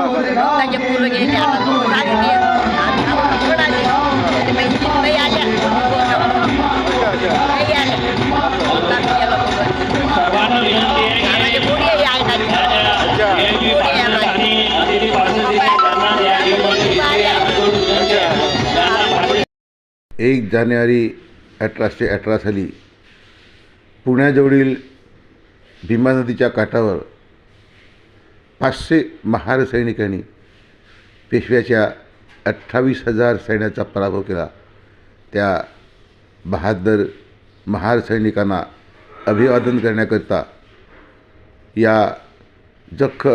लोकांचे पोरं गेले आता दोन आले ते आम्ही आपण आले ते माहिती नाही आल्या नाही आल्या आम्हाला पोरी एक जानेवारी 1818 साली पुण्याजवळील भीमा नदीच्या काठावर 500 महार सैनिकांनी पेशव्याच्या 28,000 सैन्याचा पराभव केला. त्या बहादर महार सैनिकांना अभिवादन करण्याकरिता या जख्ख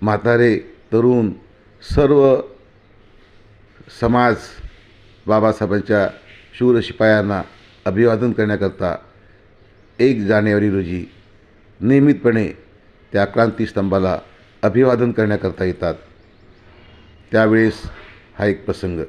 म्हातारे तरुण सर्व समाज बाबासाहेबांच्या शूर शिपायांना अभिवादन करण्याकरता 1 जानेवारी रोजी नियमितपणे त्या क्रांतीस्तंभाला अभिवादन करण्याकरता येतात. त्यावेळेस हा एक प्रसंग